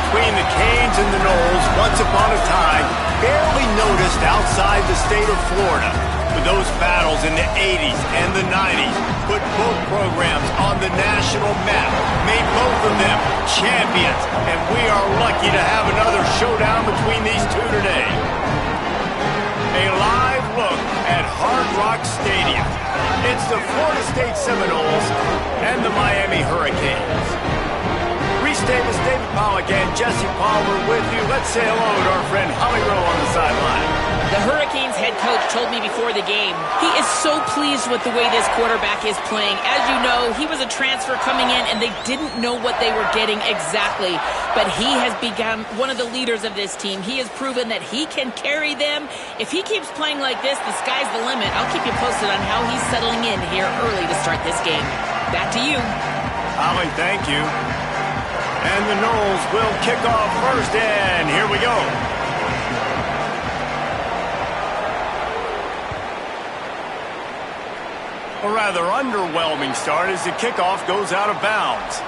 between the Canes and the Noles, once upon a time, barely noticed outside the state of Florida. But those battles in the 80s and the 90s put both programs on the national map, made both of them champions, and we are lucky to have another showdown between these two today. A live look at Hard Rock Stadium. It's the Florida State Seminoles and the Miami Hurricanes. Reese Davis, David Pollack, and Jesse Palmer with you. Let's say hello to our friend Holly Rowe on the sideline. The Hurricanes head coach told me before the game, he is so pleased with the way this quarterback is playing. As you know, he was a transfer coming in, and they didn't know what they were getting exactly. But he has become one of the leaders of this team. He has proven that he can carry them. If he keeps playing like this, the sky's the limit. I'll keep you posted on how he's settling in here early to start this game. Back to you. Holly, thank you. And the Noles will kick off first, and here we go. A rather underwhelming start as the kickoff goes out of bounds.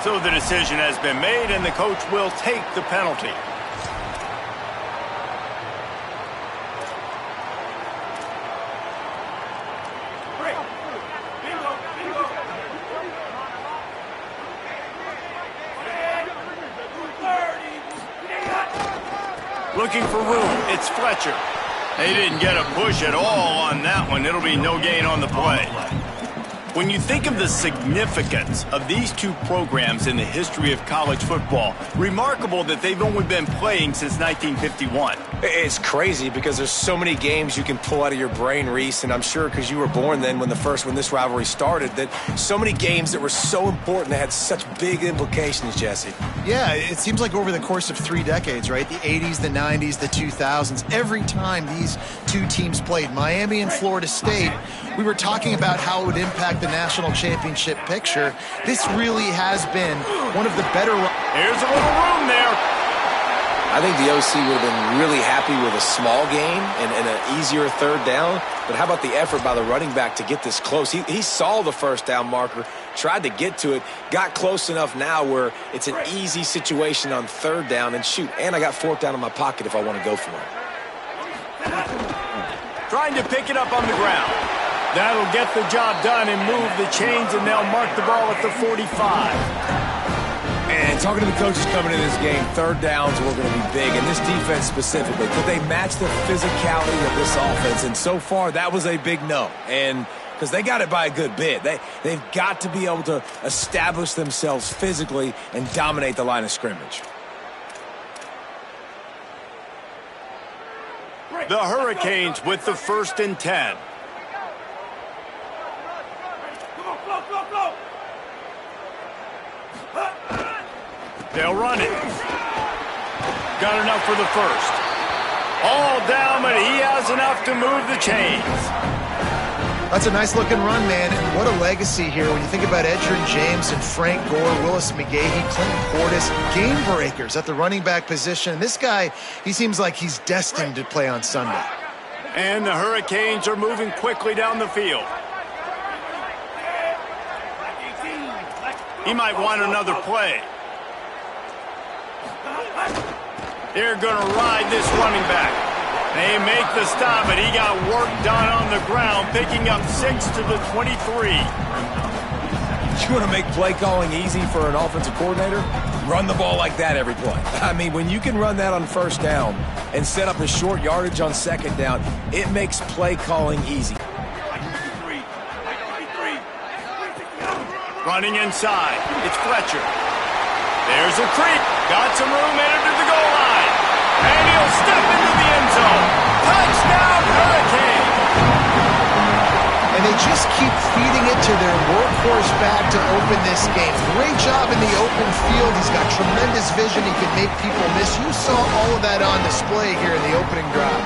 So the decision has been made, and the coach will take the penalty. Looking for room, it's Fletcher. They didn't get a push at all on that one. It'll be no gain on the play. When you think of the significance of these two programs in the history of college football, remarkable that they've only been playing since 1951. It's crazy because there's so many games you can pull out of your brain, Reese, and I'm sure because you were born then when this rivalry started, that so many games that were so important that had such big implications, Jesse. Yeah, it seems like over the course of 3 decades, right? The 80s, the 90s, the 2000s, every time these two teams played, Miami and Florida State, we were talking about how it would impact the national championship picture. This really has been one of the better... Here's a little room there. I think the OC would have been really happy with a small gain and an easier third down. But how about the effort by the running back to get this close? He saw the first down marker, tried to get to it, got close enough now where it's an easy situation on third down. And shoot, and I got fourth down in my pocket if I want to go for it. Trying to pick it up on the ground. That'll get the job done and move the chains, and they'll mark the ball at the 45. And talking to the coaches coming into this game, third downs were going to be big, and this defense specifically. Could they match the physicality of this offense? And so far, that was a big no. And because they got it by a good bit. They've got to be able to establish themselves physically and dominate the line of scrimmage. The Hurricanes with the 1st and 10. They'll run it. Got enough for the first. All down, but he has enough to move the chains. That's a nice-looking run, man, and what a legacy here when you think about Edgerrin James and Frank Gore, Willis McGahee, Clinton Portis, game breakers at the running back position. This guy, he seems like he's destined to play on Sunday. And the Hurricanes are moving quickly down the field. He might want another play. They're going to ride this running back. They make the stop, but he got work done on the ground, picking up 6 to the 23. You want to make play calling easy for an offensive coordinator? Run the ball like that every play. I mean, when you can run that on first down and set up a short yardage on second down, it makes play calling easy. Running inside, it's Fletcher. There's a creep. Got some room, headed to the goal line. And he'll step into the end zone. Touchdown, Hurricane! And they just keep feeding it to their workhorse back to open this game. Great job in the open field. He's got tremendous vision. He can make people miss. You saw all of that on display here in the opening drive.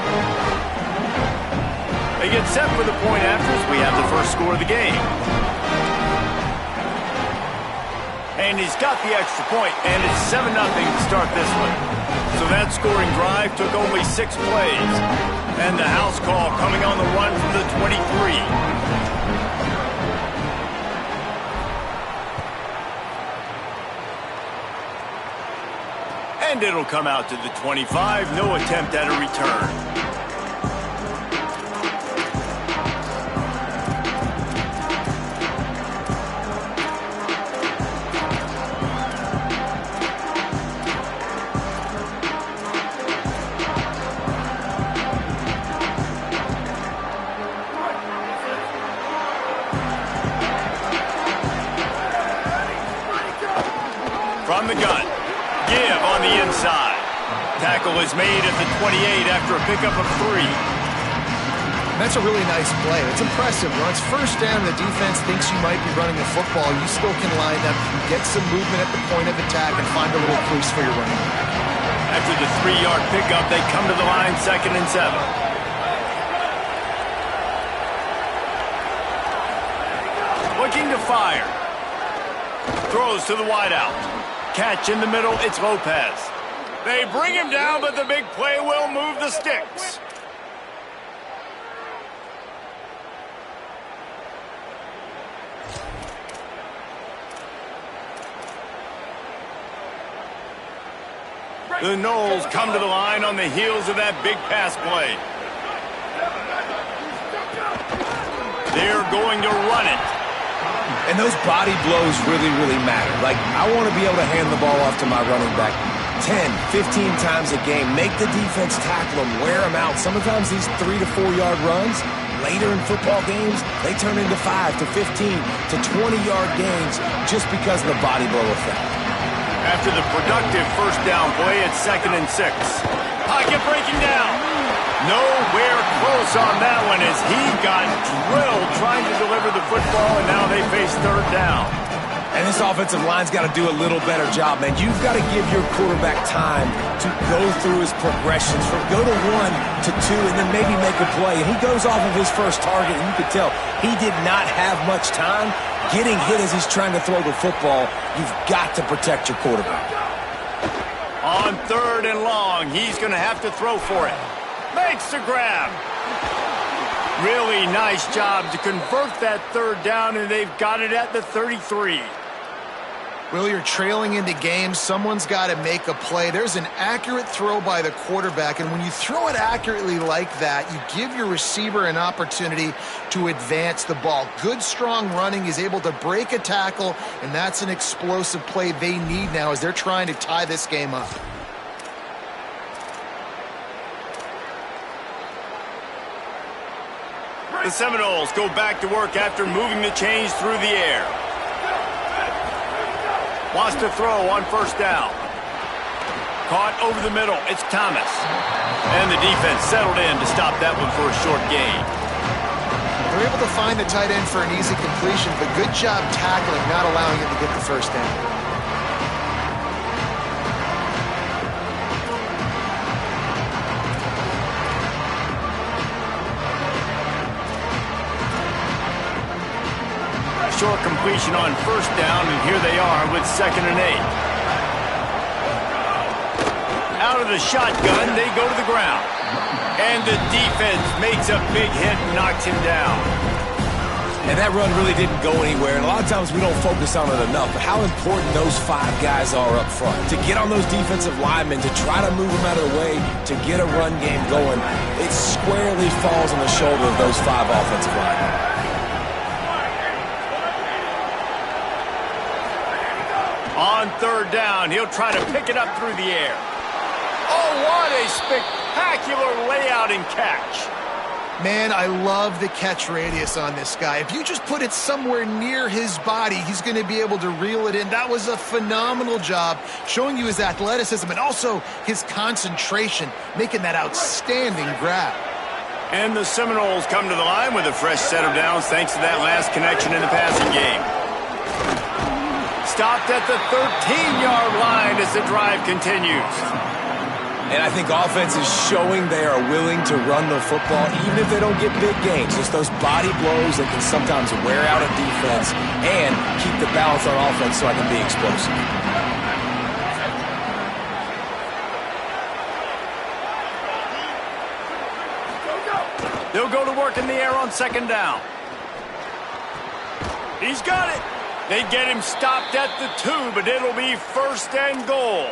They get set for the point after as we have the first score of the game. And he's got the extra point, and it's 7-0 to start this one. So that scoring drive took only 6 plays. And the house call coming on the run from the 23. And it'll come out to the 25. No attempt at a return. From the gun, give on the inside. Tackle is made at the 28 after a pickup of 3. That's a really nice play. It's impressive. When it's first down, the defense thinks you might be running the football. You still can line up, get some movement at the point of attack, and find a little crease for your running back. After the 3-yard pickup, they come to the line, 2nd and 7. Looking to fire. Throws to the wideout. Catch in the middle, it's Lopez. They bring him down, but the big play will move the sticks. The Noles come to the line on the heels of that big pass play. They're going to run it. And those body blows really matter. Like, I want to be able to hand the ball off to my running back 10, 15 times a game. Make the defense tackle them, wear them out. Sometimes these 3 to 4 yard runs, later in football games, they turn into 5 to 15 to 20-yard gains just because of the body blow effect. After the productive first down play, it's 2nd and 6. Pocket breaking down. Nowhere close on that one as he got drilled trying to deliver the football, and now they face 3rd down. And this offensive line's got to do a little better job, man. You've got to give your quarterback time to go through his progressions, from go to 1 to 2, and then maybe make a play. And he goes off of his first target, and you could tell he did not have much time getting hit as he's trying to throw the football. You've got to protect your quarterback. On 3rd and long, he's going to have to throw for it. Makes the grab. Really nice job to convert that 3rd down, and they've got it at the 33. Will, you're trailing into games. Someone's got to make a play. There's an accurate throw by the quarterback, and when you throw it accurately like that, you give your receiver an opportunity to advance the ball. Good, strong running is able to break a tackle, and that's an explosive play they need now as they're trying to tie this game up. The Seminoles go back to work after moving the chains through the air. Wants to throw on 1st down. Caught over the middle. It's Thomas. And the defense settled in to stop that one for a short gain. They're able to find the tight end for an easy completion, but good job tackling, not allowing him to get the 1st down. Short completion on 1st down, and here they are with 2nd and 8. Out of the shotgun, they go to the ground. And the defense makes a big hit and knocks him down. And that run really didn't go anywhere, and a lot of times we don't focus on it enough, but how important those 5 guys are up front. To get on those defensive linemen, to try to move them out of the way, to get a run game going, it squarely falls on the shoulder of those 5 offensive linemen. On 3rd down, he'll try to pick it up through the air. Oh, what a spectacular layout and catch. Man, I love the catch radius on this guy. If you just put it somewhere near his body, he's going to be able to reel it in. That was a phenomenal job, showing you his athleticism and also his concentration, making that outstanding grab. And the Seminoles come to the line with a fresh set of downs thanks to that last connection in the passing game. Stopped at the 13-yard line as the drive continues. And I think offense is showing they are willing to run the football even if they don't get big gains. Just those body blows that can sometimes wear out a defense and keep the balance on offense so I can be explosive. They'll go to work in the air on 2nd down. He's got it. They get him stopped at the 2, but it'll be 1st and goal.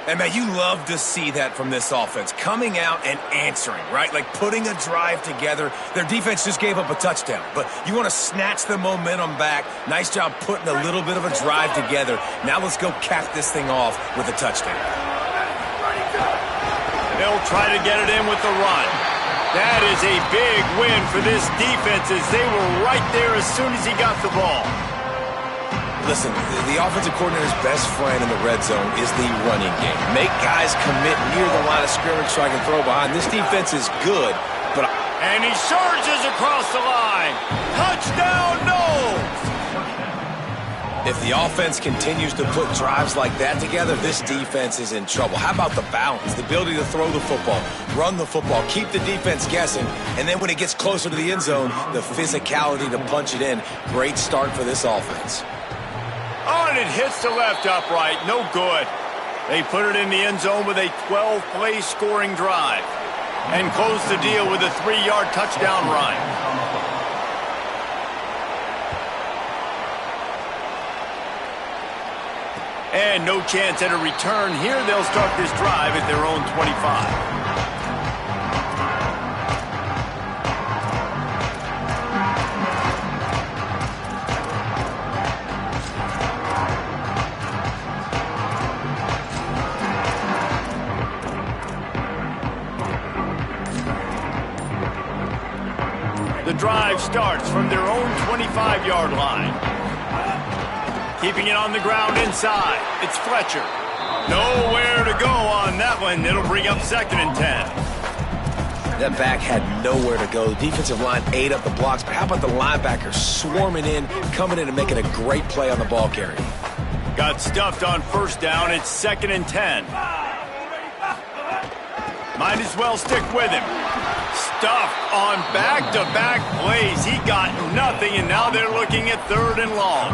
And, man, you love to see that from this offense, coming out and answering, right? Like putting a drive together. Their defense just gave up a touchdown, but you want to snatch the momentum back. Nice job putting a little bit of a drive together. Now let's go cap this thing off with a touchdown. They'll try to get it in with the run. That is a big win for this defense as they were right there as soon as he got the ball. Listen, the offensive coordinator's best friend in the red zone is the running game. Make guys commit near the line of scrimmage so I can throw behind. This defense is good, but... And he surges across the line. Touchdown, Knowles! If the offense continues to put drives like that together, this defense is in trouble. How about the balance, the ability to throw the football, run the football, keep the defense guessing, and then when it gets closer to the end zone, the physicality to punch it in. Great start for this offense. Oh, and it hits the left upright. No good. They put it in the end zone with a 12-play scoring drive and close the deal with a 3-yard touchdown run. And no chance at a return here. They'll start this drive at their own 25. The drive starts from their own 25-yard line. Keeping it on the ground inside. It's Fletcher. Nowhere to go on that one. It'll bring up 2nd and 10. That back had nowhere to go. The defensive line ate up the blocks, but how about the linebackers swarming in, coming in and making a great play on the ball carry? Got stuffed on 1st down. It's 2nd and 10. Might as well stick with him. Stuffed on back-to-back plays. He got nothing, and now they're looking at 3rd and long.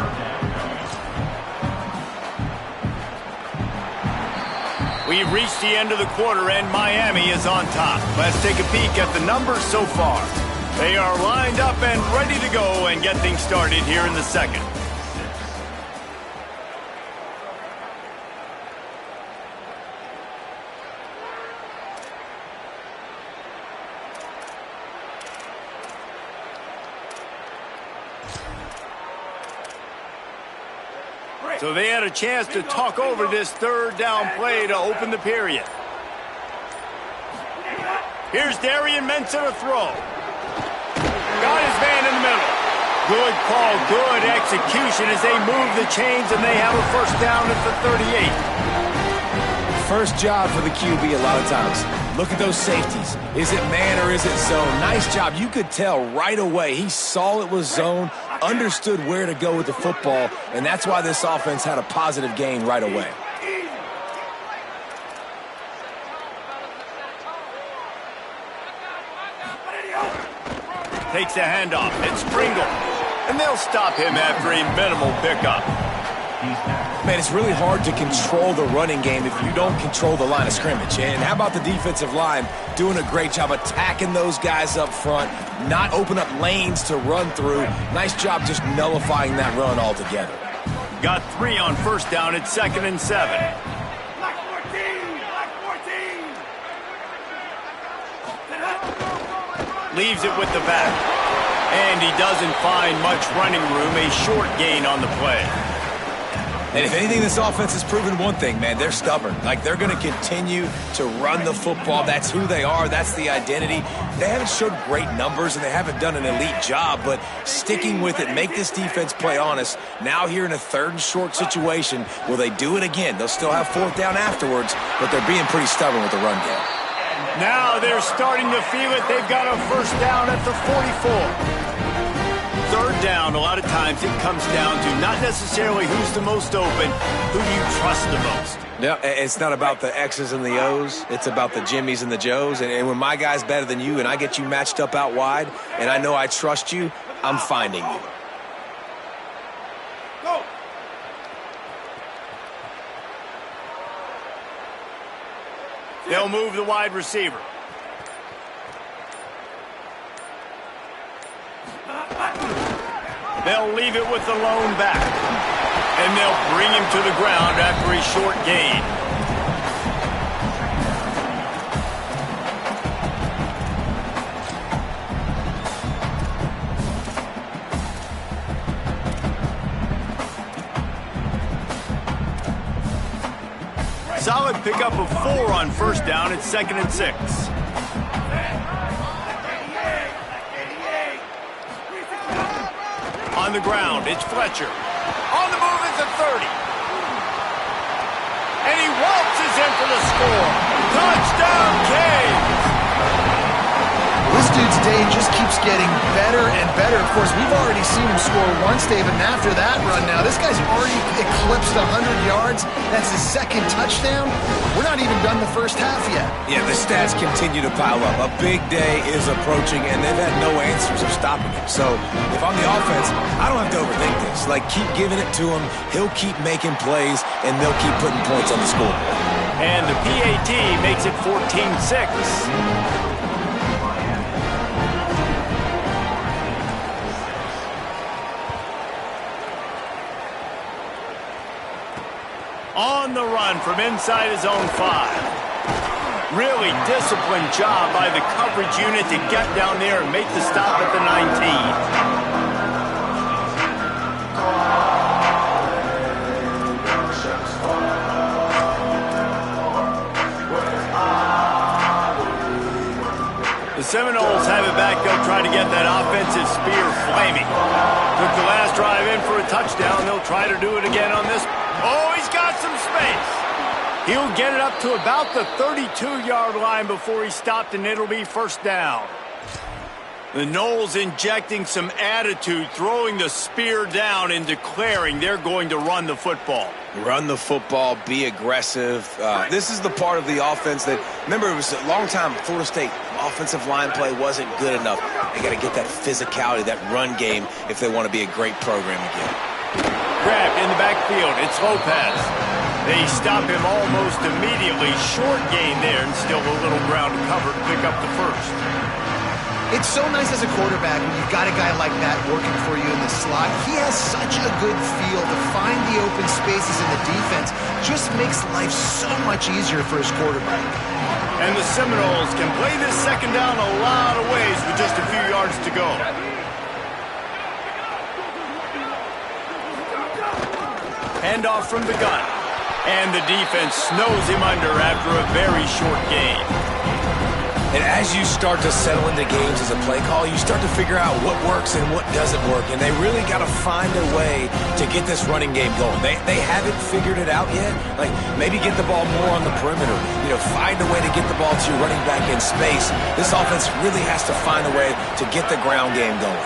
We've reached the end of the quarter, and Miami is on top. Let's take a peek at the numbers so far. They are lined up and ready to go and get things started here in the second. So they had a chance to talk over this 3rd down play to open the period. Here's Darian Mensah to throw. Got his man in the middle. Good call, good execution as they move the chains and they have a 1st down at the 38. First job for the QB a lot of times. Look at those safeties. Is it man or is it zone? Nice job. You could tell right away. He saw it was zone, understood where to go with the football, and that's why this offense had a positive gain right away. Takes the handoff. It's Pringle. And they'll stop him after a minimal pickup. Man, it's really hard to control the running game if you don't control the line of scrimmage. And how about the defensive line doing a great job attacking those guys up front, not open up lanes to run through. Nice job just nullifying that run altogether. Got 3 on 1st down at 2nd and 7. Leaves it with the back. And he doesn't find much running room, a short gain on the play. And if anything, this offense has proven one thing, man. They're stubborn. Like, they're going to continue to run the football. That's who they are. That's the identity. They haven't showed great numbers, and they haven't done an elite job, but sticking with it, make this defense play honest. Now here in a 3rd and short situation, will they do it again? They'll still have 4th down afterwards, but they're being pretty stubborn with the run game. Now they're starting to feel it. They've got a 1st down at the 44. 3rd down, a lot of times it comes down to not necessarily who's the most open, who do you trust the most. Yeah, it's not about the X's and the O's. It's about the Jimmies and the Joes. And when my guy's better than you and I get you matched up out wide and I know I trust you, I'm finding you. Go. They'll move the wide receiver. They'll leave it with the lone back. And they'll bring him to the ground after a short gain. Solid pickup of 4 on first down. It's 2nd and 6. On the ground, it's Fletcher. On the move is the 30. And he waltzes in for the score. Touchdown, Canes! This dude's day just keeps getting better and better. Of course, we've already seen him score once, Dave, and after that run now, this guy's already eclipsed 100 yards. That's his 2nd touchdown. We're not even done the first half yet. Yeah, the stats continue to pile up. A big day is approaching, and they've had no answers of stopping him. So if I'm the offense, I don't have to overthink this. Like, keep giving it to him. He'll keep making plays, and they'll keep putting points on the scoreboard. And the PAT makes it 14-6. On the run from inside his own 5. Really disciplined job by the coverage unit to get down there and make the stop at the 19. The Seminoles have it back. They'll try to get that offensive spear flaming. Took the last drive in for a touchdown. They'll try to do it again on this. Oh, he's got some space. He'll get it up to about the 32-yard line before he stopped, and it'll be first down. The Noles injecting some attitude, throwing the spear down and declaring they're going to run the football. Run the football, be aggressive. This is the part of the offense that, remember, it was a long time, Florida State offensive line play wasn't good enough. They got to get that physicality, that run game, if they want to be a great program again. Grabbed in the backfield, it's Lopez. They stop him almost immediately. Short gain there, and still a little ground to cover to pick up the first. It's so nice as a quarterback when you've got a guy like that working for you in the slot. He has such a good feel to find the open spaces in the defense. Just makes life so much easier for his quarterback. And the Seminoles can play this second down a lot of ways with just a few yards to go. Handoff from the gun. And the defense snows him under after a very short gain. And as you start to settle into games as a play call, you start to figure out what works and what doesn't work. And they really got to find a way to get this running game going. They haven't figured it out yet. Like, maybe get the ball more on the perimeter. You know, find a way to get the ball to your running back in space. This offense really has to find a way to get the ground game going.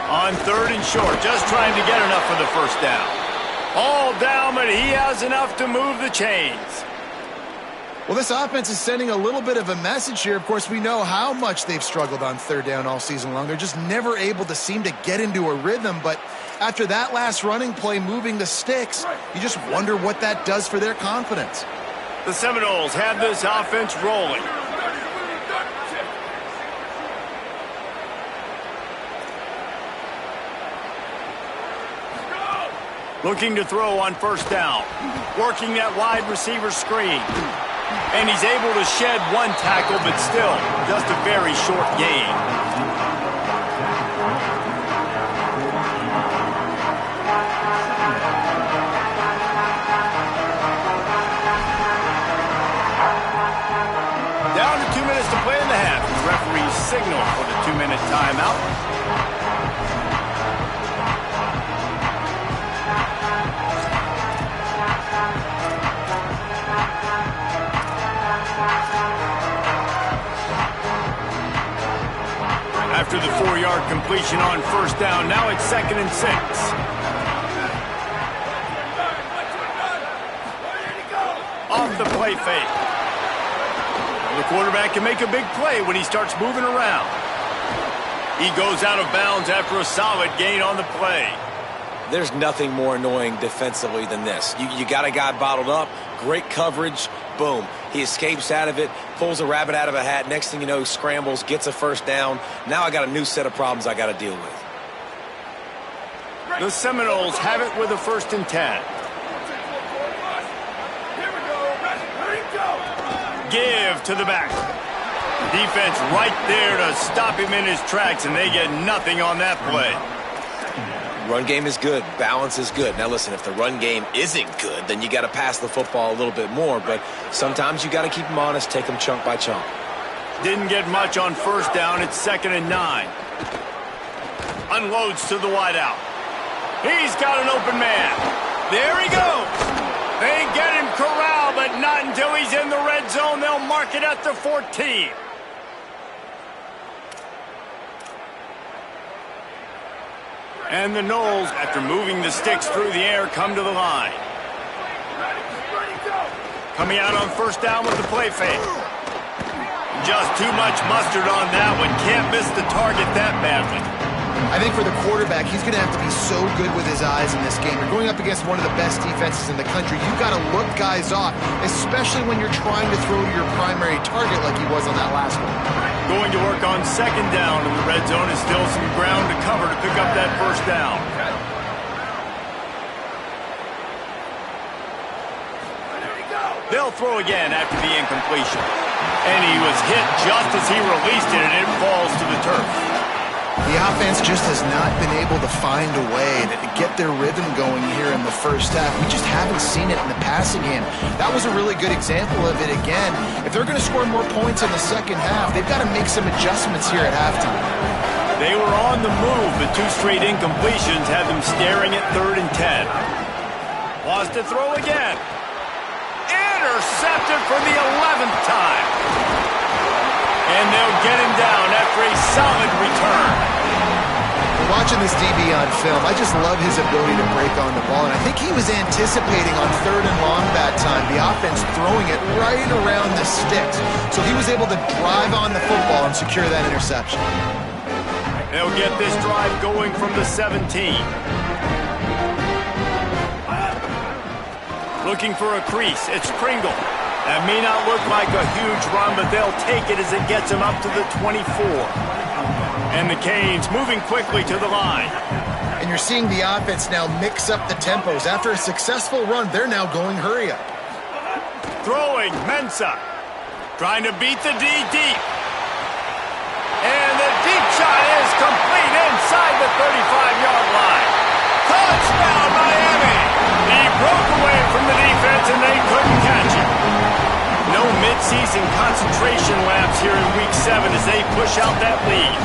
On 3rd and short, just trying to get enough for the first down. All down, but he has enough to move the chains. Well, this offense is sending a little bit of a message here. Of course, we know how much they've struggled on 3rd down all season long. They're just never able to seem to get into a rhythm. But after that last running play, moving the sticks, you just wonder what that does for their confidence. The Seminoles have this offense rolling. Looking to throw on first down. Working that wide receiver screen. And he's able to shed one tackle, but still just a very short gain. Down to 2 minutes to play in the half. The referee's signal for the 2-minute timeout. After the 4-yard completion on first down, now it's 2nd and 6. Off the play fake. And the quarterback can make a big play when he starts moving around. He goes out of bounds after a solid gain on the play. There's nothing more annoying defensively than this. You got a guy bottled up, great coverage, boom. He escapes out of it, pulls a rabbit out of a hat. Next thing you know, he scrambles, gets a first down. Now I got a new set of problems I got to deal with. The Seminoles have it with a 1st and 10. Give to the back. Defense right there to stop him in his tracks, and they get nothing on that play. Run game is good. Balance is good. Now, listen, if the run game isn't good, then you got to pass the football a little bit more. But sometimes you got to keep them honest, take them chunk by chunk. Didn't get much on first down. It's 2nd and 9. Unloads to the wideout. He's got an open man. There he goes. They get him corralled, but not until he's in the red zone. They'll mark it at the 14. And the Noles, after moving the sticks through the air, come to the line. Coming out on first down with the play fake. Just too much mustard on that one. Can't miss the target that badly. I think for the quarterback, he's going to have to be so good with his eyes in this game. You're going up against one of the best defenses in the country. You've got to look guys off, especially when you're trying to throw to your primary target like he was on that last one. Going to work on 2nd down in the red zone is still some ground to cover to pick up that first down. They'll throw again after the incompletion. And he was hit just as he released it, and it falls to the turf. The offense just has not been able to find a way to get their rhythm going here in the first half. We just haven't seen it in the passing game. That was a really good example of it again. If they're going to score more points in the second half, they've got to make some adjustments here at halftime. They were on the move, but 2 straight incompletions had them staring at 3rd and 10. Wants to throw again. Intercepted for the 11th time. And they'll get him down after a solid return. Watching this DB on film, I just love his ability to break on the ball, and I think he was anticipating on 3rd and long that time, the offense throwing it right around the sticks. So he was able to drive on the football and secure that interception. They'll get this drive going from the 17. Looking for a crease. It's Pringle. That may not look like a huge run, but they'll take it as it gets them up to the 24. And the Canes moving quickly to the line. And you're seeing the offense now mix up the tempos. After a successful run, they're now going hurry up. Throwing, Ncaa. Trying to beat the D deep. And the deep shot is complete inside the 35-yard line. Touchdown, Miami! He broke away from the defense and they couldn't catch him. No mid-season concentration laps here in Week 7 as they push out that lead.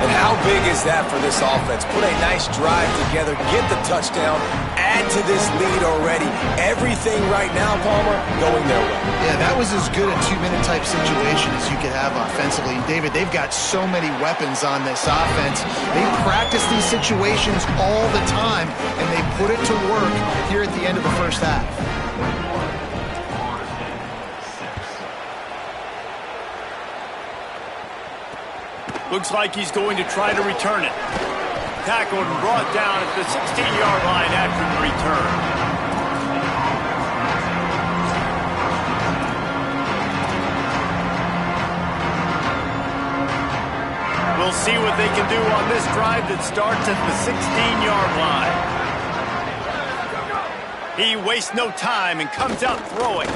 And how big is that for this offense? Put a nice drive together, get the touchdown, add to this lead already. Everything right now, Palmer, going their way. Yeah, that was as good a 2-minute type situation as you could have offensively. David, they've got so many weapons on this offense. They practice these situations all the time, and they put it to work here at the end of the first half. Looks like he's going to try to return it. Tackled and brought down at the 16-yard line after the return. We'll see what they can do on this drive that starts at the 16-yard line. He wastes no time and comes out throwing.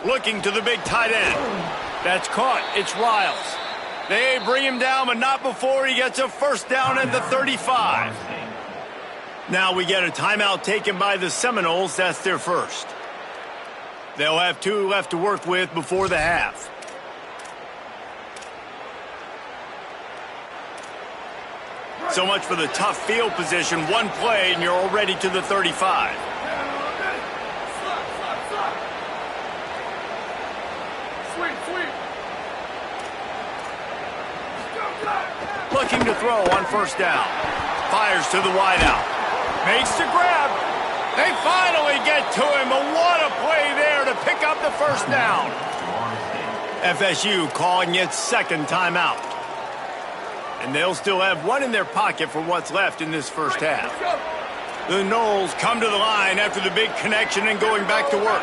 Looking to the big tight end. That's caught. It's Riles. They bring him down, but not before he gets a first down at the 35. Now we get a timeout taken by the Seminoles. That's their first. They'll have 2 left to work with before the half. So much for the tough field position. One play, and you're already to the 35. Looking to throw on first down. Fires to the wideout. Makes the grab. They finally get to him, but what a play there to pick up the first down. FSU calling its second timeout. And they'll still have 1 in their pocket for what's left in this first half. The Noles come to the line after the big connection and going back to work.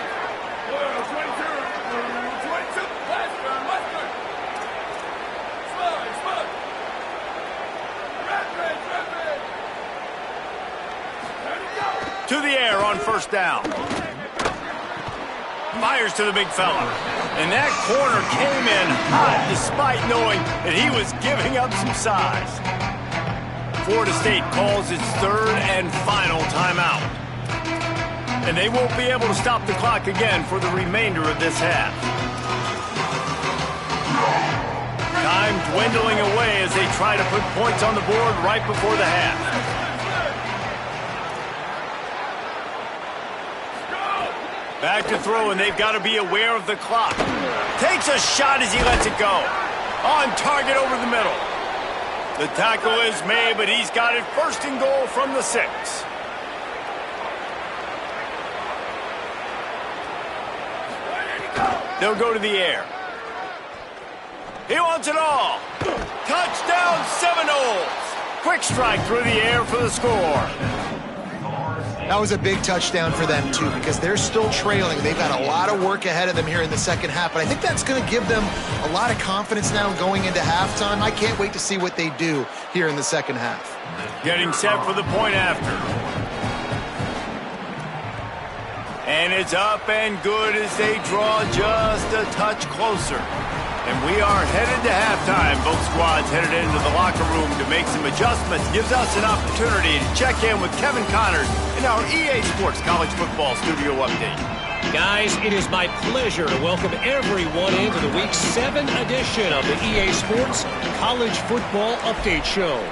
To the air on first down. Fires to the big fella. And that corner came in hot despite knowing that he was giving up some size. Florida State calls its third and final timeout. And they won't be able to stop the clock again for the remainder of this half. Time dwindling away as they try to put points on the board right before the half. Back to throw, and they've got to be aware of the clock. Takes a shot as he lets it go. On target over the middle. The tackle is made, but he's got it first and goal from the 6. They'll go to the air. He wants it all. Touchdown Seminoles. Quick strike through the air for the score. That was a big touchdown for them, too, because they're still trailing. They've got a lot of work ahead of them here in the second half, but I think that's going to give them a lot of confidence now going into halftime. I can't wait to see what they do here in the second half. Getting set for the point after. And it's up and good as they draw just a touch closer. And we are headed to halftime. Both squads headed into the locker room to make some adjustments. Gives us an opportunity to check in with Kevin Connors in our EA Sports College Football Studio Update. Guys, it is my pleasure to welcome everyone into the Week 7 edition of the EA Sports College Football Update Show.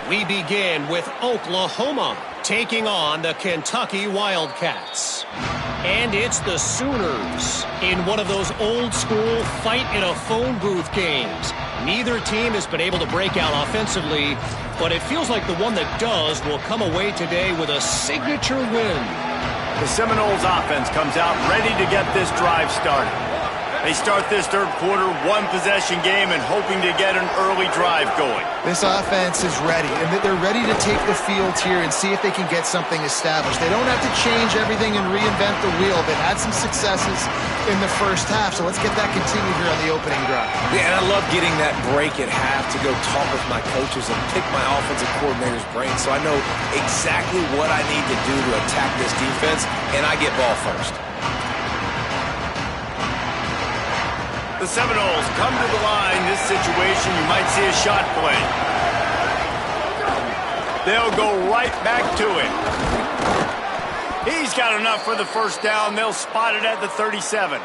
We begin with Oklahoma taking on the Kentucky Wildcats. And it's the Sooners in one of those old-school fight-in-a-phone-booth games. Neither team has been able to break out offensively, but it feels like the one that does will come away today with a signature win. The Seminoles offense comes out ready to get this drive started. They start this third quarter one-possession game and hoping to get an early drive going. This offense is ready, and they're ready to take the field here and see if they can get something established. They don't have to change everything and reinvent the wheel. They've had some successes in the first half, so let's get that continued here on the opening drive. Yeah, and I love getting that break at half to go talk with my coaches and pick my offensive coordinator's brain so I know exactly what I need to do to attack this defense, and I get ball first. The Seminoles come to the line. This situation, you might see a shot play. They'll go right back to it. He's got enough for the first down. They'll spot it at the 37.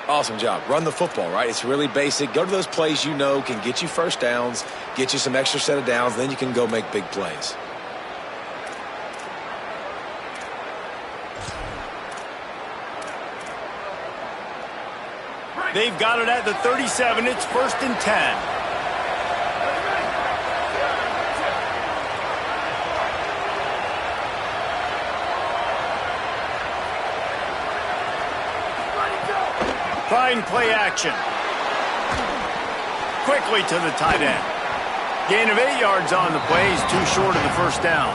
Awesome job. Run the football, right? It's really basic. Go to those plays you know can get you first downs, get you some extra set of downs, then you can go make big plays. They've got it at the 37. It's 1st and 10. Trying play action. Quickly to the tight end. Gain of 8 yards on the play. He's too short of the first down.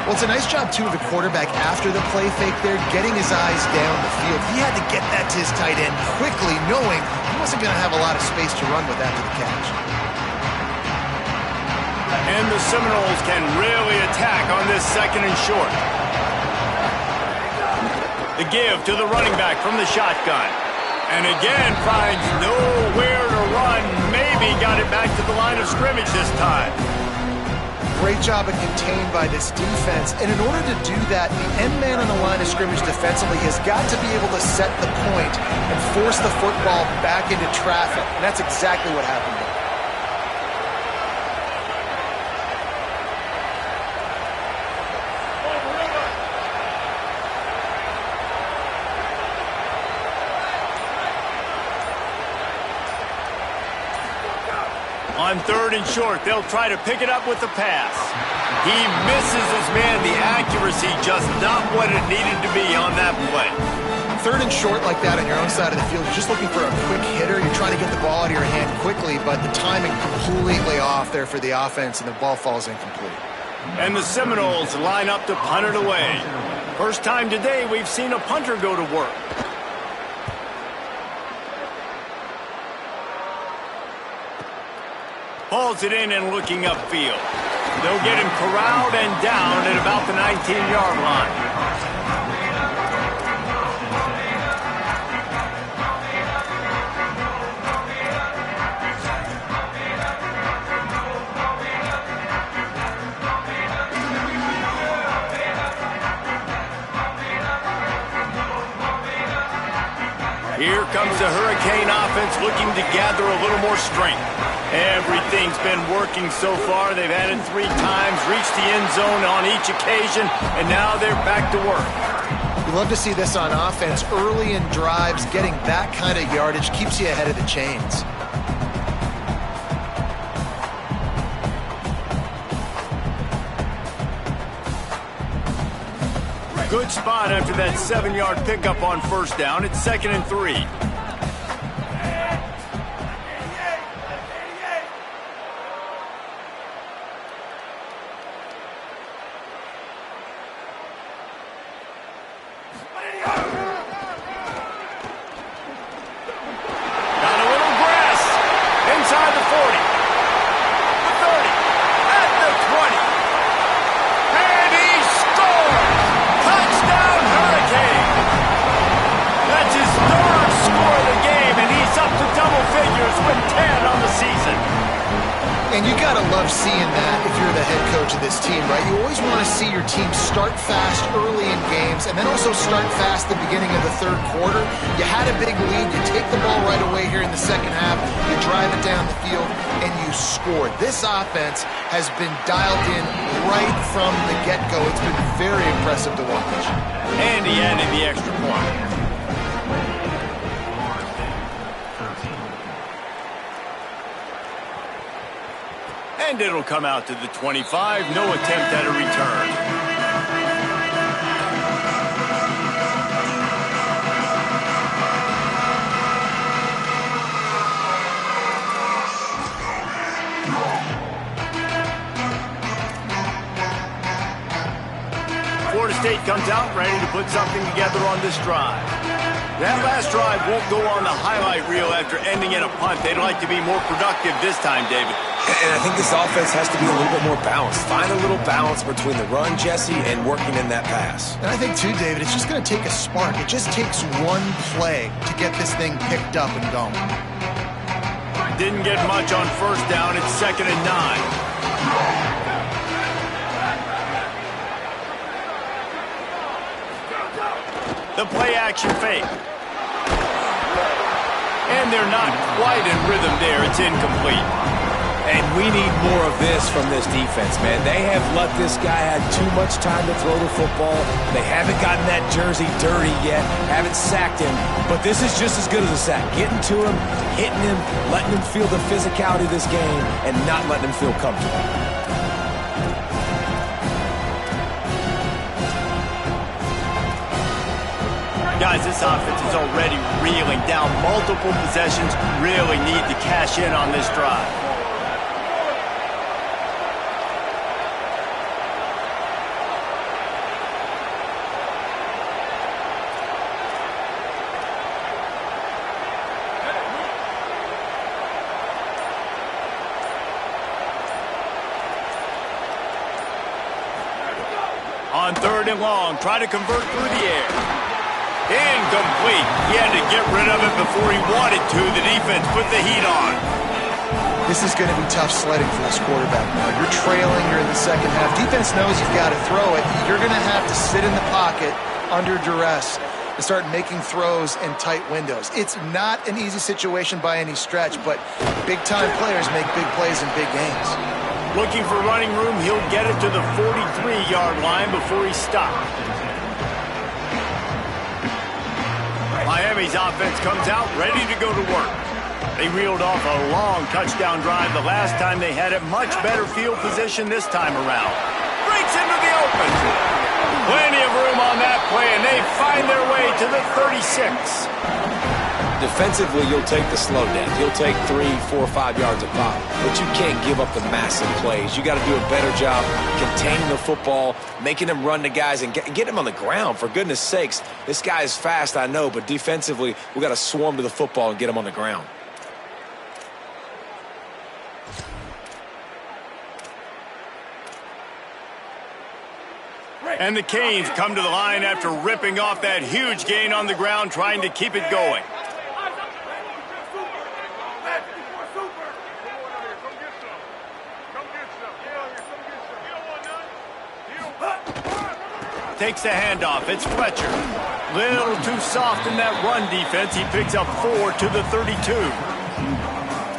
Well, it's a nice job, too, of the quarterback after the play fake there, getting his eyes down the field. He had to get that to his tight end quickly, knowing he wasn't going to have a lot of space to run with after the catch. And the Seminoles can really attack on this 2nd and short. The give to the running back from the shotgun. And again finds nowhere to run. Maybe got it back to the line of scrimmage this time. Great job of contained by this defense. And in order to do that, the end man on the line of scrimmage defensively has got to be able to set the point and force the football back into traffic. And that's exactly what happened there. On 3rd and short, they'll try to pick it up with the pass. He misses his man. The accuracy just not what it needed to be on that play. 3rd and short like that on your own side of the field, you're just looking for a quick hitter. You're trying to get the ball out of your hand quickly, but the timing completely off there for the offense, and the ball falls incomplete. And the Seminoles line up to punt it away. First time today we've seen a punter go to work. Hauls it in and looking upfield. They'll get him corralled and down at about the 19-yard line. comes the Hurricane offense looking to gather a little more strength. Everything's been working so far. They've had it 3 times, reached the end zone on each occasion, and now they're back to work. You love to see this on offense. Early in drives, getting that kind of yardage keeps you ahead of the chains. Good spot after that 7-yard pickup on first down. It's 2nd and 3. Got a little grass inside the 40, the 30, at the 20. And he scores! Touchdown Hurricane! That's his 3rd score of the game, and he's up to double figures with 10 on the season. And you got to love seeing that if you're the head coach of this team, right? You always want to see your team start fast early in games and then also start fast at the beginning of the 3rd quarter. You had a big lead. You take the ball right away here in the 2nd half. You drive it down the field, and you scored. This offense has been dialed in right from the get-go. It's been very impressive to watch. And he added the extra point. And it'll come out to the 25. No attempt at a return. Florida State comes out ready to put something together on this drive. That last drive won't go on the highlight reel after ending in a punt. They'd like to be more productive this time, David. And I think this offense has to be a little bit more balanced. Find a little balance between the run, Jesse, and working in that pass. And I think, too, David, it's just going to take a spark. It just takes one play to get this thing picked up and going. Didn't get much on first down. It's 2nd and 9. The play-action fake. And they're not quite in rhythm there. It's incomplete. And we need more of this from this defense, man. They have let this guy have too much time to throw the football. They haven't gotten that jersey dirty yet, haven't sacked him. But this is just as good as a sack. Getting to him, hitting him, letting him feel the physicality of this game, and not letting him feel comfortable. Guys, this offense is already reeling down multiple possessions. Really need to cash in on this drive. On 3rd and long, try to convert through the air. Incomplete. He had to get rid of it before he wanted to. The defense put the heat on. This is going to be tough sledding for this quarterback. You're trailing. You're in the 2nd half. Defense knows you've got to throw it. You're going to have to sit in the pocket under duress and start making throws in tight windows. It's not an easy situation by any stretch, but big-time players make big plays in big games. Looking for running room. He'll get it to the 43-yard line before he stopped. Miami's offense comes out ready to go to work. They reeled off a long touchdown drive the last time they had it. Much better field position this time around. Breaks into the open. Plenty of room on that play, and they find their way to the 36. Defensively, you'll take the slow down. You'll take 3, 4, 5 yards a pop. But you can't give up the massive plays. You got to do a better job containing the football, making them run to guys, and get them on the ground, for goodness sakes. This guy is fast, I know, but defensively, we got to swarm to the football and get him on the ground. And the Canes come to the line after ripping off that huge gain on the ground, trying to keep it going. Takes the handoff. It's Fletcher. Little too soft in that run defense. He picks up 4 to the 32.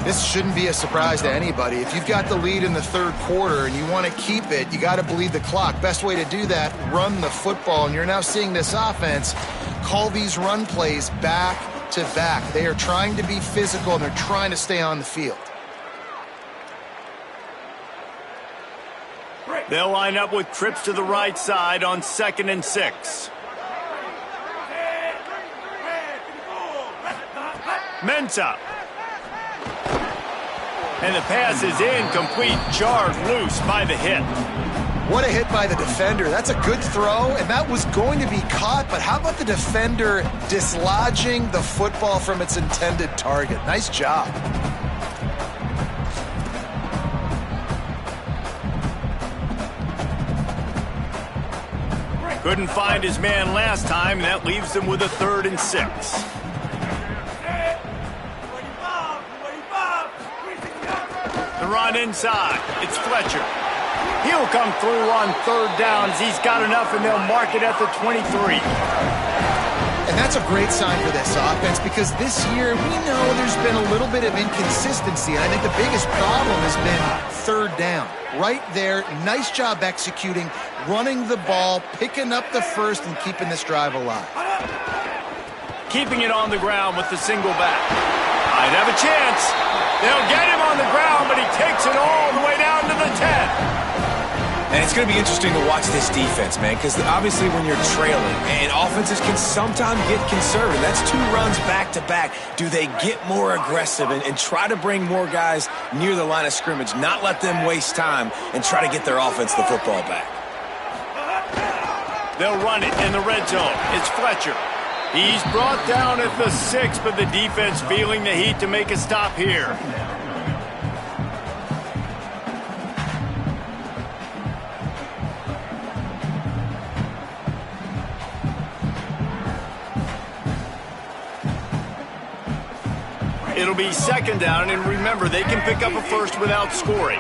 This shouldn't be a surprise to anybody. If you've got the lead in the third quarter and you want to keep it, you got to bleed the clock. Best way to do that, run the football. And you're now seeing this offense call these run plays back to back. They are trying to be physical, and they're trying to stay on the field. They'll line up with trips to the right side on 2nd and 6. Ncaa. And the pass is incomplete, jarred loose by the hit. What a hit by the defender. That's a good throw, and that was going to be caught, but how about the defender dislodging the football from its intended target? Nice job. Couldn't find his man last time, and that leaves him with a 3rd and 6. The run inside. It's Fletcher. He'll come through on 3rd downs. He's got enough, and they'll mark it at the 23. And that's a great sign for this offense, because this year we know there's been a little bit of inconsistency, and I think the biggest problem has been 3rd down. Right there, nice job executing, running the ball, picking up the first, and keeping this drive alive. Keeping it on the ground with the single back. Might have a chance. They'll get him on the ground, but he takes it all the way down to the 10. And it's going to be interesting to watch this defense, man, because obviously when you're trailing, and offenses can sometimes get conservative. That's 2 runs back-to-back. Do they get more aggressive and try to bring more guys near the line of scrimmage, not let them waste time, and try to get their offense the football back? They'll run it in the red zone. It's Fletcher. He's brought down at the 6, but the defense feeling the heat to make a stop here. It'll be 2nd down, and remember, they can pick up a first without scoring.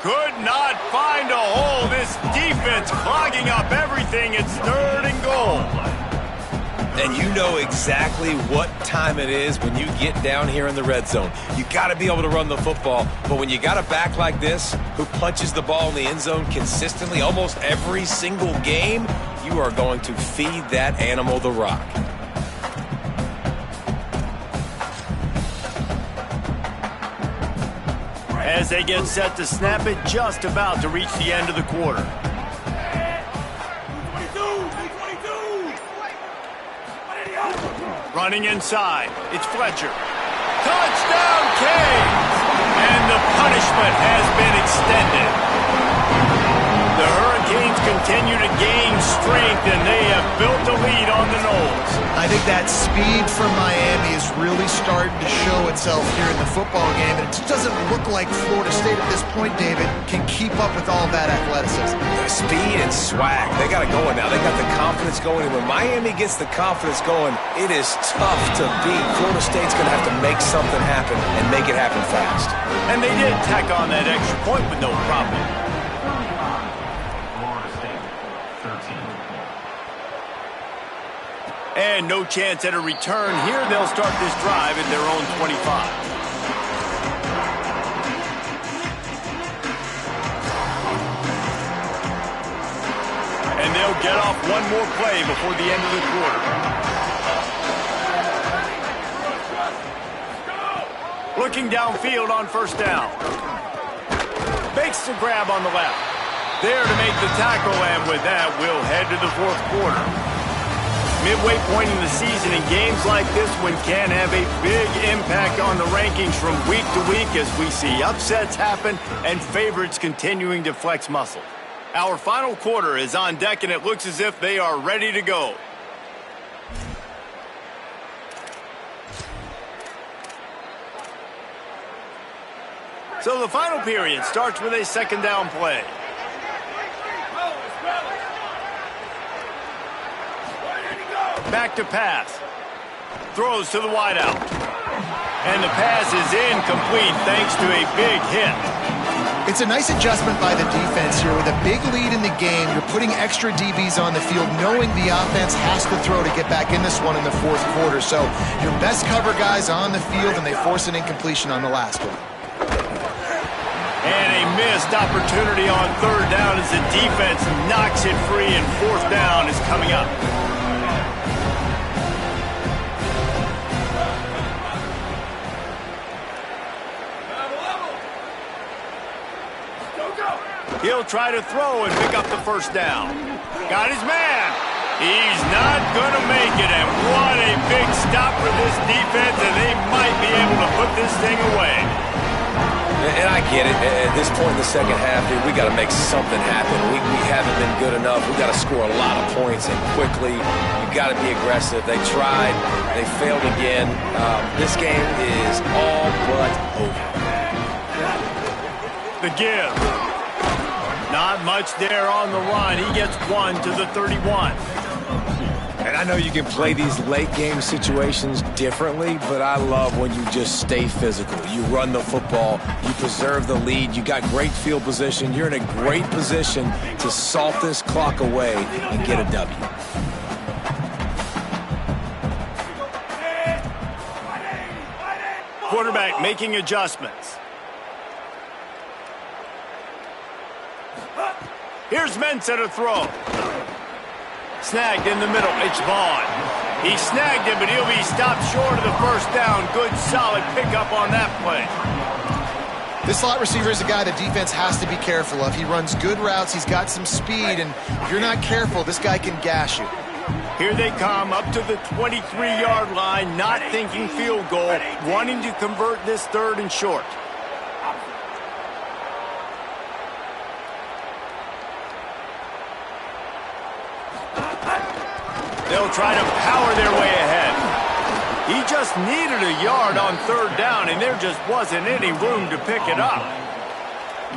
Could not find a hole. This defense clogging up everything. It's 3rd and goal. And you know exactly what time it is when you get down here in the red zone. You got to be able to run the football, but when you got a back like this who punches the ball in the end zone consistently almost every single game, you are going to feed that animal the rock. As they get set to snap it, just about to reach the end of the quarter. Running inside, it's Fletcher. Touchdown, Canes! And the punishment has been extended. The Hurricanes continue to gain strength, and they have built a lead on the Noles. I think that speed from Miami is really starting to show itself here in the football game, and it just doesn't look like Florida State at this point, David, can keep up with all that athleticism. Speed and swag, they got it going now. They got the confidence going, and when Miami gets the confidence going, it is tough to beat. Florida State's going to have to make something happen and make it happen fast. And they did tack on that extra point with no problem. And no chance at a return here. They'll start this drive at their own 25. And they'll get off one more play before the end of the quarter. Looking downfield on 1st down. Makes the grab on the left. There to make the tackle, and with that, we'll head to the 4th quarter. Midway point in the season, and games like this one can have a big impact on the rankings from week to week as we see upsets happen and favorites continuing to flex muscle. Our final quarter is on deck, and it looks as if they are ready to go. So the final period starts with a 2nd down play. Back to pass. Throws to the wideout. And the pass is incomplete thanks to a big hit. It's a nice adjustment by the defense here. With a big lead in the game, you're putting extra DBs on the field, knowing the offense has to throw to get back in this one in the fourth quarter. So your best cover guys on the field, and they force an incompletion on the last one. And a missed opportunity on third down as the defense knocks it free, and fourth down is coming up. He'll try to throw and pick up the first down. Got his man. He's not going to make it, and what a big stop for this defense, and they might be able to put this thing away. And I get it. At this point in the second half, dude, we got to make something happen. We haven't been good enough. We got to score a lot of points, and quickly. You got to be aggressive. They tried. They failed again. This game is all but over. The give. Not much there on the run. He gets one to the 31. And I know you can play these late game situations differently, but I love when you just stay physical. You run the football, you preserve the lead, you got great field position, you're in a great position to salt this clock away and get a W. Quarterback making adjustments. Here's Ncaa to throw. Snagged in the middle. It's Vaughn. He snagged him, but he'll be stopped short of the first down. Good, solid pickup on that play. This slot receiver is a guy the defense has to be careful of. He runs good routes. He's got some speed, and if you're not careful, this guy can gash you. Here they come up to the 23-yard line, not thinking field goal, wanting to convert this third and short. They'll try to power their way ahead. He just needed a yard on third down, and there just wasn't any room to pick it up.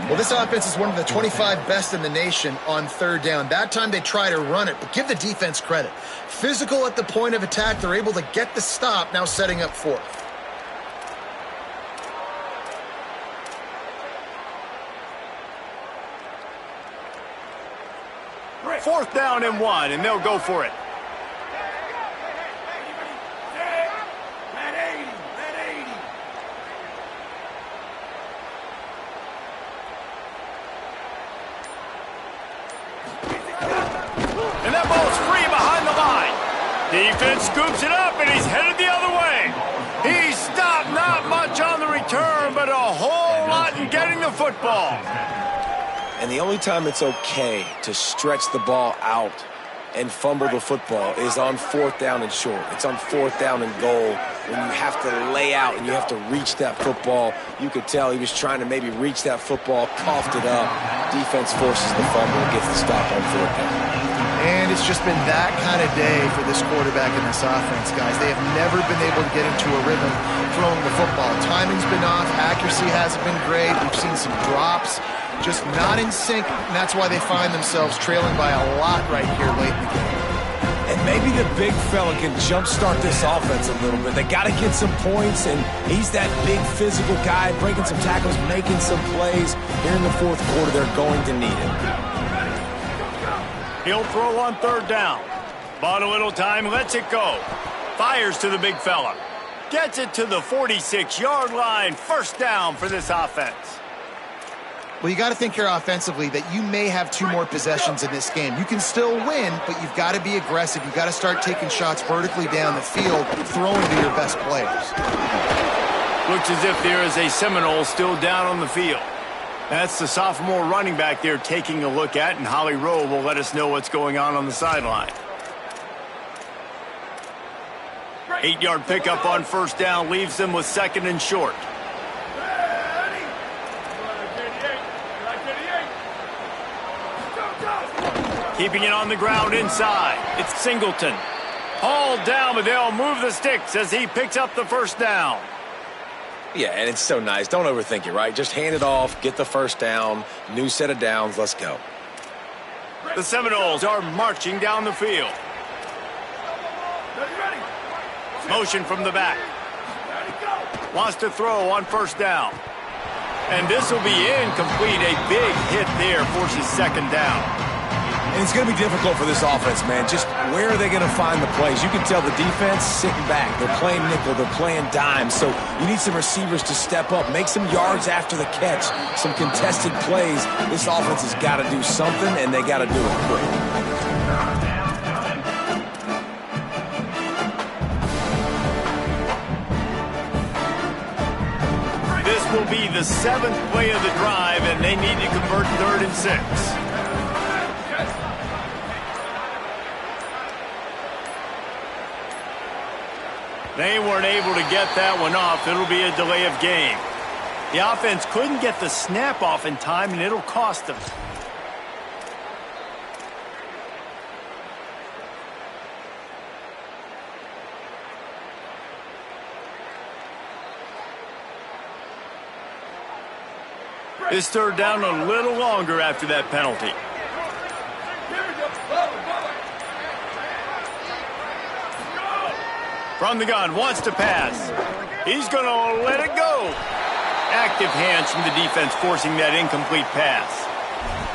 Well, this offense is one of the 25 best in the nation on third down. That time they try to run it, but give the defense credit. Physical at the point of attack, they're able to get the stop, now setting up fourth. Fourth down and one, and they'll go for it. And that ball's free behind the line. Defense scoops it up, and he's headed the other way. He stopped, not much on the return, but a whole lot in getting the football. And the only time it's okay to stretch the ball out and fumble the football is on fourth down and short. It's on fourth down and goal when you have to lay out and you have to reach that football. You could tell he was trying to maybe reach that football, coughed it up. Defense forces the fumble and gets the stop on fourth down. And it's just been that kind of day for this quarterback and this offense, guys. They have never been able to get into a rhythm throwing the football. Timing's been off. Accuracy hasn't been great. We've seen some drops. Just not in sync, and that's why they find themselves trailing by a lot right here late in the game. And maybe the big fella can jumpstart this offense a little bit. They got to get some points, and he's that big physical guy, breaking some tackles, making some plays. Here in the fourth quarter, they're going to need him. He'll throw on third down. Bought a little time, lets it go. Fires to the big fella. Gets it to the 46-yard line. First down for this offense. Well, you got to think here offensively that you may have two more possessions in this game. You can still win, but you've got to be aggressive. You've got to start taking shots vertically down the field, throwing to your best players. Looks as if there is a Seminole still down on the field. That's the sophomore running back they're taking a look at, and Holly Rowe will let us know what's going on the sideline. 8-yard pickup on first down leaves them with second and short. Keeping it on the ground inside. It's Singleton. Hauled down, but they'll move the sticks as he picks up the first down. Yeah, and it's so nice. Don't overthink it, right? Just hand it off, get the first down, new set of downs, let's go. The Seminoles are marching down the field. Motion from the back. Wants to throw on first down. And this will be incomplete. A big hit there forces second down. And it's going to be difficult for this offense, man. Just where are they going to find the plays? You can tell the defense sitting back. They're playing nickel. They're playing dime. So you need some receivers to step up, make some yards after the catch, some contested plays. This offense has got to do something, and they got to do it quick. This will be the 7th play of the drive, and they need to convert 3rd and 6. They weren't able to get that one off. It'll be a delay of game. The offense couldn't get the snap off in time, and it'll cost them. This 3rd down a little longer after that penalty. From the gun, wants to pass. He's going to let it go. Active hands from the defense forcing that incomplete pass.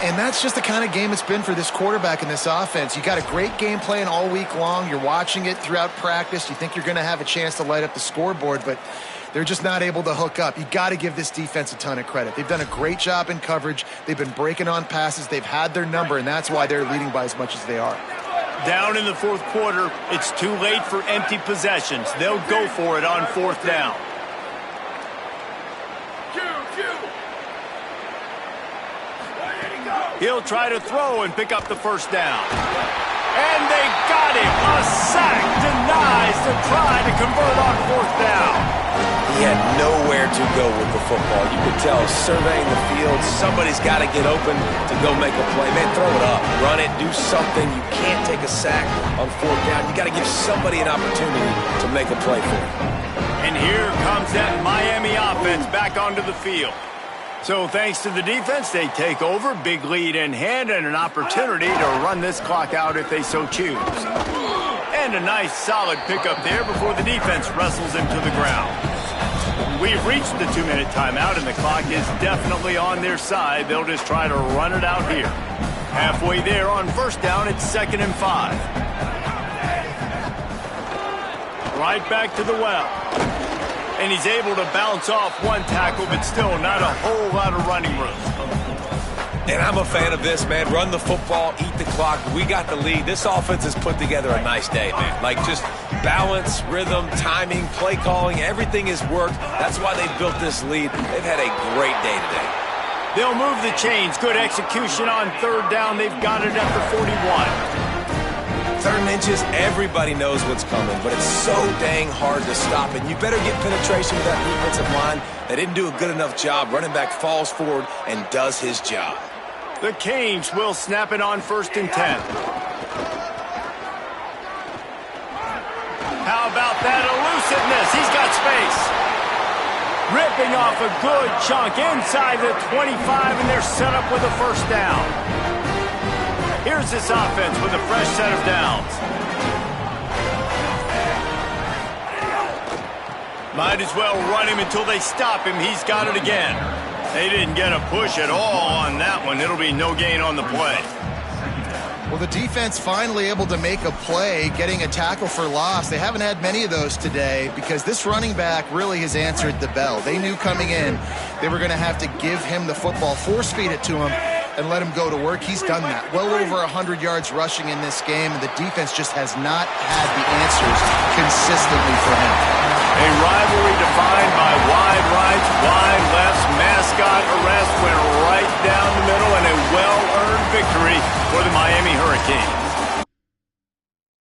And that's just the kind of game it's been for this quarterback in this offense. You got a great game plan all week long. You're watching it throughout practice. You think you're going to have a chance to light up the scoreboard, but they're just not able to hook up. You got to give this defense a ton of credit. They've done a great job in coverage. They've been breaking on passes. They've had their number, and that's why they're leading by as much as they are. Down in the 4th quarter, it's too late for empty possessions. They'll go for it on 4th down. He'll try to throw and pick up the first down. And they got him. A sack denies the try to convert on 4th down. He had nowhere to go with the football. You could tell, surveying the field, somebody's got to get open to go make a play. Man, throw it up, run it, do something. You can't take a sack on 4th down. You got to give somebody an opportunity to make a play for it. And here comes that Miami offense back onto the field. So thanks to the defense, they take over, big lead in hand, and an opportunity to run this clock out if they so choose. And a nice solid pickup there before the defense wrestles him to the ground. We've reached the 2-minute timeout, and the clock is definitely on their side. They'll just try to run it out here. Halfway there on first down, it's 2nd and 5. Right back to the well. And he's able to bounce off one tackle, but still not a whole lot of running room. And I'm a fan of this, man. Run the football, eat the clock. We got the lead. This offense has put together a nice day, man. Like, just balance, rhythm, timing, play calling, everything has worked. That's why they built this lead. They've had a great day today. They'll move the chains. Good execution on 3rd down. They've got it at the 41. 3rd and inches, everybody knows what's coming, but it's so dang hard to stop it. You better get penetration with that defensive line. They didn't do a good enough job. Running back falls forward and does his job. The Canes will snap it on 1st and 10. How about that elusiveness? He's got space. Ripping off a good chunk inside the 25, and they're set up with a first down. Here's this offense with a fresh set of downs. Might as well run him until they stop him. He's got it again. They didn't get a push at all on that one. It'll be no gain on the play. Well, the defense finally able to make a play, getting a tackle for loss. They haven't had many of those today because this running back really has answered the bell. They knew coming in they were going to have to give him the football, force feed it to him, and let him go to work. He's done that. Well over 100 yards rushing in this game, and the defense just has not had the answers consistently for him. A rivalry defined by wide rights, wide lefts, mascot arrest went right down the middle, and a well-earned victory for the Miami Hurricanes.